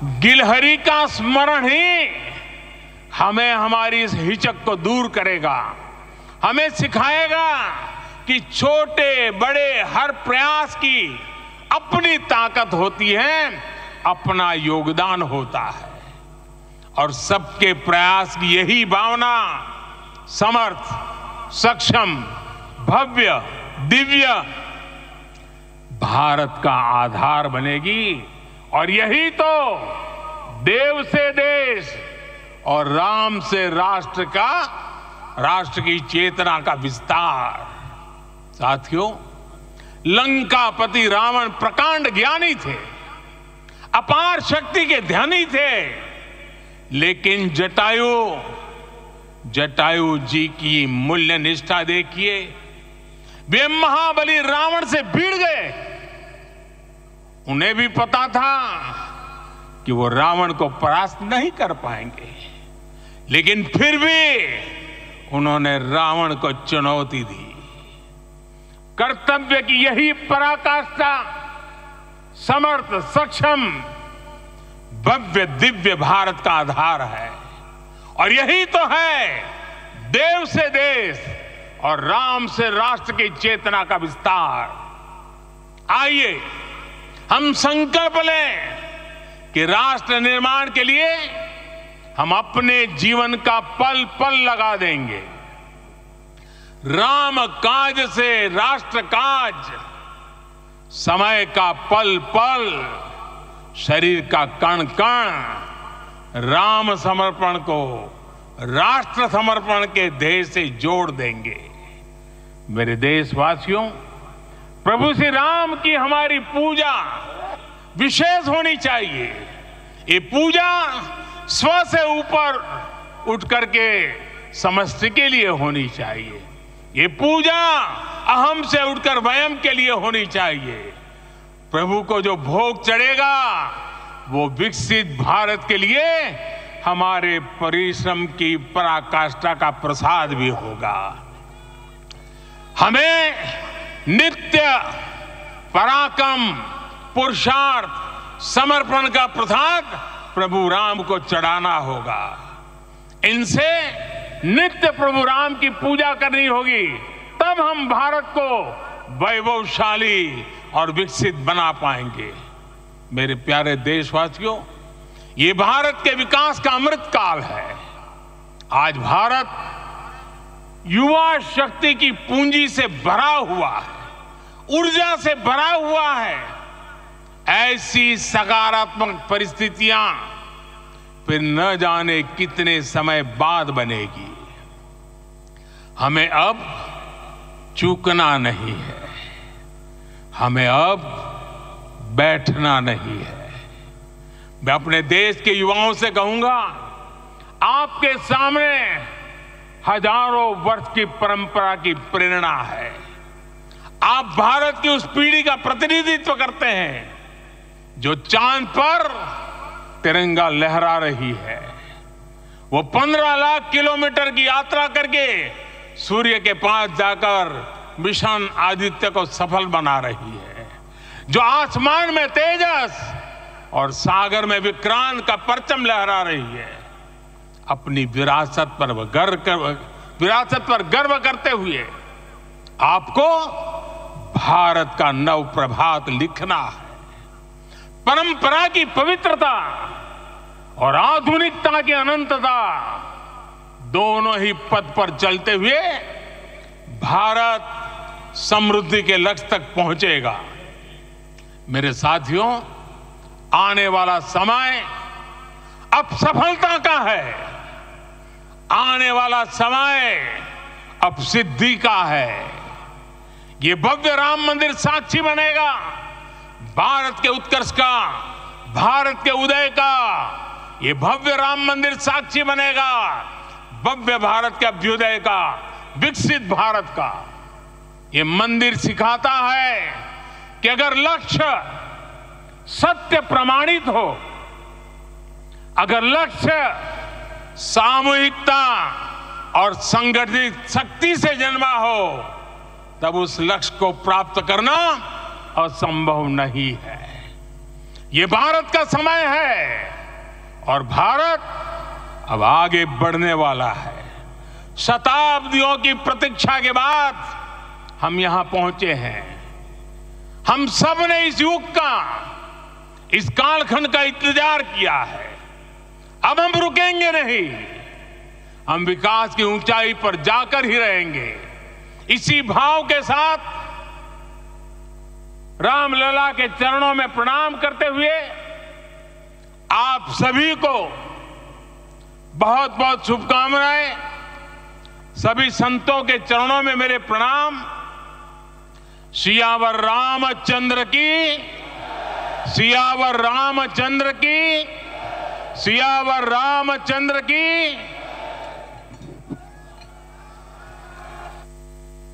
गिलहरी का स्मरण ही हमें हमारी इस हिचक को दूर करेगा, हमें सिखाएगा कि छोटे बड़े हर प्रयास की अपनी ताकत होती है, अपना योगदान होता है। और सबके प्रयास की यही भावना समर्थ, सक्षम, भव्य, दिव्य भारत का आधार बनेगी। और यही तो देव से देश और राम से राष्ट्र की चेतना का विस्तार। साथियों, लंकापति रावण प्रकांड ज्ञानी थे, अपार शक्ति के धनी थे, लेकिन जटायु जी की मूल्य निष्ठा देखिए, वे महाबली रावण से भिड़ गए। उन्हें भी पता था कि वो रावण को परास्त नहीं कर पाएंगे, लेकिन फिर भी उन्होंने रावण को चुनौती दी। कर्तव्य की यही पराकाष्ठा समर्थ, सक्षम, भव्य, दिव्य भारत का आधार है। और यही तो है देव से देश और राम से राष्ट्र की चेतना का विस्तार। आइए हम संकल्प लें कि राष्ट्र निर्माण के लिए हम अपने जीवन का पल पल लगा देंगे। राम काज से राष्ट्र काज, समय का पल पल, शरीर का कण कण राम समर्पण को राष्ट्र समर्पण के ध्येय से जोड़ देंगे। मेरे देशवासियों, प्रभु श्री राम की हमारी पूजा विशेष होनी चाहिए। ये पूजा स्व से ऊपर उठ करके समष्टि के लिए होनी चाहिए। ये पूजा अहम से उठकर वयम के लिए होनी चाहिए। प्रभु को जो भोग चढ़ेगा वो विकसित भारत के लिए हमारे परिश्रम की पराकाष्ठा का प्रसाद भी होगा। हमें नित्य पराक्रम, पुरुषार्थ, समर्पण का प्रसाद प्रभु राम को चढ़ाना होगा। इनसे नित्य प्रभु राम की पूजा करनी होगी, तब हम भारत को वैभवशाली और विकसित बना पाएंगे। मेरे प्यारे देशवासियों, ये भारत के विकास का अमृत काल है। आज भारत युवा शक्ति की पूंजी से भरा हुआ है, ऊर्जा से भरा हुआ है। ऐसी सकारात्मक परिस्थितियां फिर न जाने कितने समय बाद बनेगी। हमें अब चूकना नहीं है, हमें अब बैठना नहीं है। मैं अपने देश के युवाओं से कहूंगा, आपके सामने हजारों वर्ष की परंपरा की प्रेरणा है। आप भारत की उस पीढ़ी का प्रतिनिधित्व करते हैं जो चांद पर तिरंगा लहरा रही है। वो 15 लाख किलोमीटर की यात्रा करके सूर्य के पास जाकर मिशन आदित्य को सफल बना रही है। जो आसमान में तेजस और सागर में विक्रांत का परचम लहरा रही है। अपनी विरासत पर गर्व करते हुए आपको भारत का नव प्रभात लिखना है। परंपरा की पवित्रता और आधुनिकता की अनंतता, दोनों ही पथ पर चलते हुए भारत समृद्धि के लक्ष्य तक पहुंचेगा। मेरे साथियों, आने वाला समय अब सफलता का है। आने वाला समय अब सिद्धि का है। ये भव्य राम मंदिर साक्षी बनेगा भारत के उत्कर्ष का, भारत के उदय का। ये भव्य राम मंदिर साक्षी बनेगा भव्य भारत के अभ्युदय का, विकसित भारत का। ये मंदिर सिखाता है कि अगर लक्ष्य सत्य प्रमाणित हो, अगर लक्ष्य सामूहिकता और संगठित शक्ति से जन्मा हो, तब उस लक्ष्य को प्राप्त करना असंभव नहीं है। ये भारत का समय है और भारत अब आगे बढ़ने वाला है। शताब्दियों की प्रतीक्षा के बाद हम यहां पहुंचे हैं। हम सब ने इस युग का, इस कालखंड का इंतजार किया है। अब हम रुकेंगे नहीं, हम विकास की ऊंचाई पर जाकर ही रहेंगे। इसी भाव के साथ रामलला के चरणों में प्रणाम करते हुए आप सभी को बहुत बहुत शुभकामनाएं। सभी संतों के चरणों में मेरे प्रणाम। सियावर रामचंद्र की, सियावर रामचंद्र की, सियावर रामचंद्र की।